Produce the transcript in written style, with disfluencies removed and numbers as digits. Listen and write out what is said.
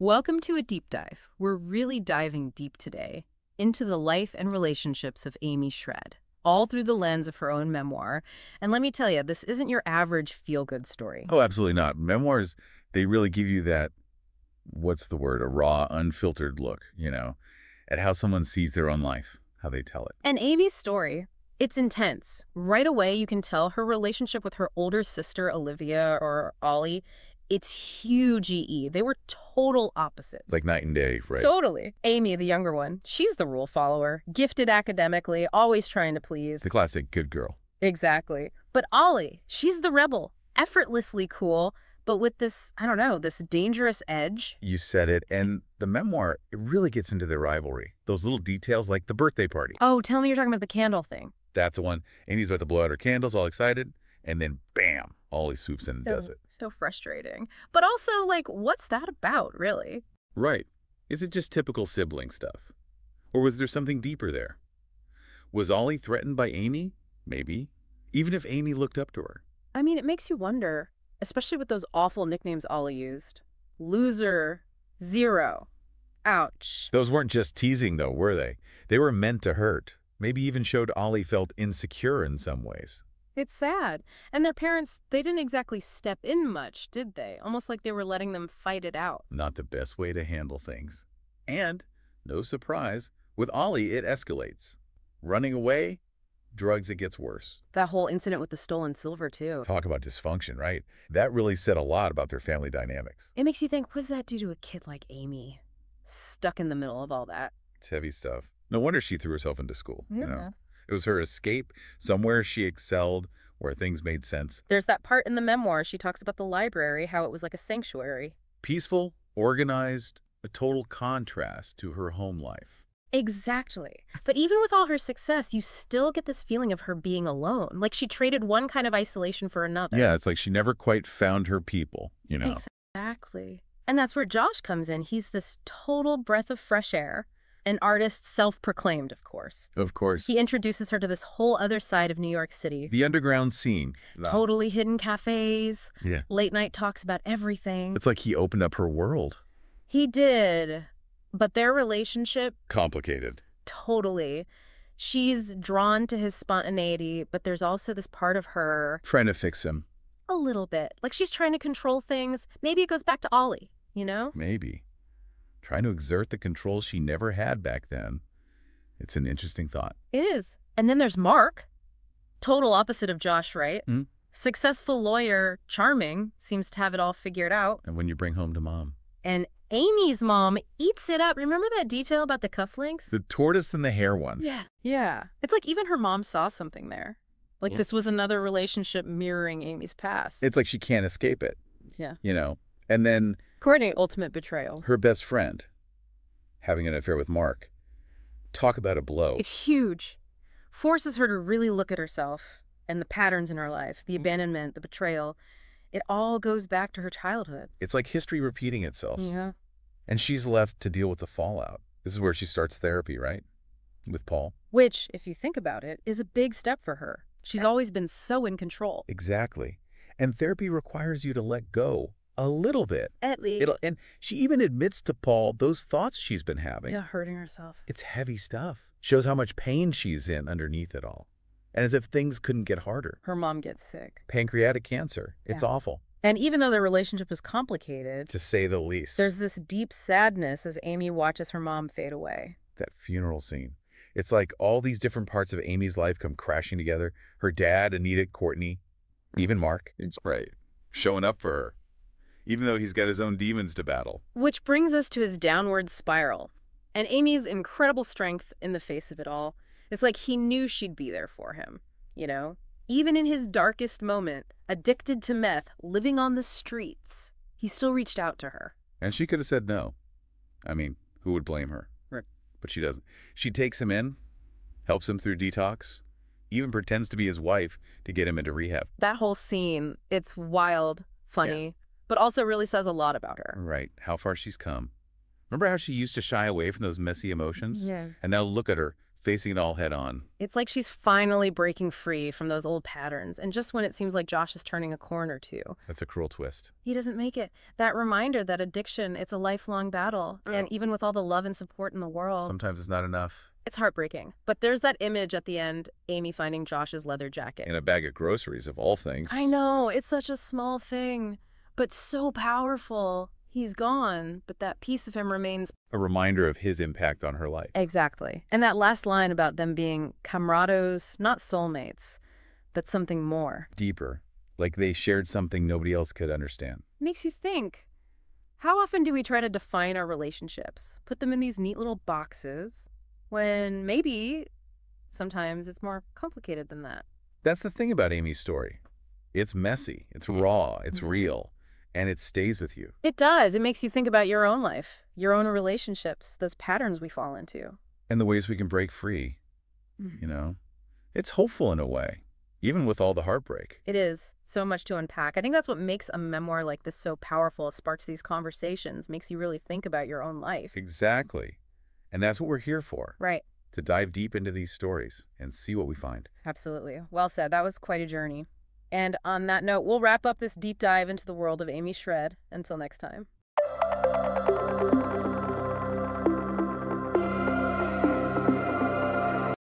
Welcome to a deep dive. We're really diving deep today into the life and relationships of Amy Shred, all through the lens of her own memoir. And let me tell you, this isn't your average feel-good story. Oh, absolutely not. Memoirs, they really give you that, what's the word, a raw, unfiltered look, at how someone sees their own life, how they tell it. And Amy's story, it's intense. Right away, you can tell her relationship with her older sister, Olivia, or Olly, it's huge EE. They were total opposites. Like night and day, right? Totally. Amy, the younger one, she's the rule follower, gifted academically, always trying to please. The classic good girl. Exactly. But Olly, she's the rebel, effortlessly cool, but with this, I don't know, this dangerous edge. You said it. And the memoir, it really gets into their rivalry. Those little details like the birthday party. Oh, tell me you're talking about the candle thing. That's the one. Amy's about to blow out her candles, all excited. And then, bam, Olly swoops in and does it. So frustrating. But also, what's that about, really? Right. Is it just typical sibling stuff? Or was there something deeper there? Was Olly threatened by Amy? Maybe. Even if Amy looked up to her. I mean, it makes you wonder, especially with those awful nicknames Olly used. Loser, zero, ouch. Those weren't just teasing, though, were they? They were meant to hurt. Maybe even showed Olly felt insecure in some ways. It's sad. And their parents, they didn't exactly step in much, did they? Almost like they were letting them fight it out. Not the best way to handle things. And, no surprise, with Olly, it escalates. Running away, drugs, it gets worse. That whole incident with the stolen silver, too. Talk about dysfunction, right? That really said a lot about their family dynamics. It makes you think, what does that do to a kid like Amy? Stuck in the middle of all that. It's heavy stuff. No wonder she threw herself into school, It was her escape, somewhere she excelled, where things made sense. There's that part in the memoir, she talks about the library, how it was like a sanctuary. Peaceful, organized, a total contrast to her home life. Exactly. But even with all her success, you still get this feeling of her being alone. Like she traded one kind of isolation for another. Yeah, it's like she never quite found her people, Exactly. And that's where Josh comes in. He's this total breath of fresh air. An artist self-proclaimed, of course. Of course. He introduces her to this whole other side of New York City. The underground scene. Totally hidden cafes. Yeah. Late night talks about everything. It's like he opened up her world. He did. But their relationship... Complicated. Totally. She's drawn to his spontaneity, but there's also this part of her... Trying to fix him. A little bit. Like she's trying to control things. Maybe it goes back to Olly, Maybe. Trying to exert the control she never had back then. It's an interesting thought. It is. And then there's Mark. Total opposite of Josh, right? Mm-hmm. Successful lawyer, charming, seems to have it all figured out. And when you bring home to mom. And Amy's mom eats it up. Remember that detail about the cufflinks? The tortoise and the hare ones. Yeah. It's like even her mom saw something there. Like this was another relationship mirroring Amy's past. It's like she can't escape it. Yeah. And then... Courtney, ultimate betrayal. Her best friend, having an affair with Mark. Talk about a blow. It's huge. Forces her to really look at herself and the patterns in her life, the abandonment, the betrayal. It all goes back to her childhood. It's like history repeating itself. Yeah. And she's left to deal with the fallout. This is where she starts therapy, right? With Paul. Which, if you think about it, is a big step for her. She's always been so in control. Exactly. And therapy requires you to let go. A little bit. At least. And she even admits to Paul those thoughts she's been having. Yeah, hurting herself. It's heavy stuff. Shows how much pain she's in underneath it all. And as if things couldn't get harder. Her mom gets sick. Pancreatic cancer. It's awful. And even though their relationship is complicated, to say the least, there's this deep sadness as Amy watches her mom fade away. That funeral scene. It's like all these different parts of Amy's life come crashing together. Her dad, Anita, Courtney, even Mark. Right. Showing up for her. Even though he's got his own demons to battle. Which brings us to his downward spiral. And Amy's incredible strength in the face of it all. It's like he knew she'd be there for him, Even in his darkest moment, addicted to meth, living on the streets, he still reached out to her. And she could have said no. I mean, who would blame her? Right. But she doesn't. She takes him in, helps him through detox, even pretends to be his wife to get him into rehab. That whole scene, it's wild, funny, but also really says a lot about her. Right. How far she's come. Remember how she used to shy away from those messy emotions? Yeah. And now look at her, facing it all head on. It's like she's finally breaking free from those old patterns, and just when it seems like Josh is turning a corner too, That's a cruel twist. he doesn't make it. That reminder that addiction, it's a lifelong battle, and even with all the love and support in the world, Sometimes it's not enough. it's heartbreaking. But there's that image at the end, Amy finding Josh's leather jacket. In a bag of groceries, of all things. I know, it's such a small thing, but so powerful. He's gone, but that piece of him remains. A reminder of his impact on her life. Exactly. And that last line about them being camarados, not soulmates, but something more, Deeper. Like they shared something nobody else could understand. makes you think. How often do we try to define our relationships, put them in these neat little boxes, when maybe sometimes it's more complicated than that? That's the thing about Amy's story. It's messy, it's raw, it's real, and it stays with you. It does. It makes you think about your own life, your own relationships, those patterns we fall into. And the ways we can break free, you know? It's hopeful in a way, even with all the heartbreak. It is so much to unpack. I think that's what makes a memoir like this so powerful. It sparks these conversations, makes you really think about your own life. Exactly. And that's what we're here for. Right. To dive deep into these stories and see what we find. Absolutely. Well said. That was quite a journey. And on that note, we'll wrap up this deep dive into the world of Amy Shred. Until next time.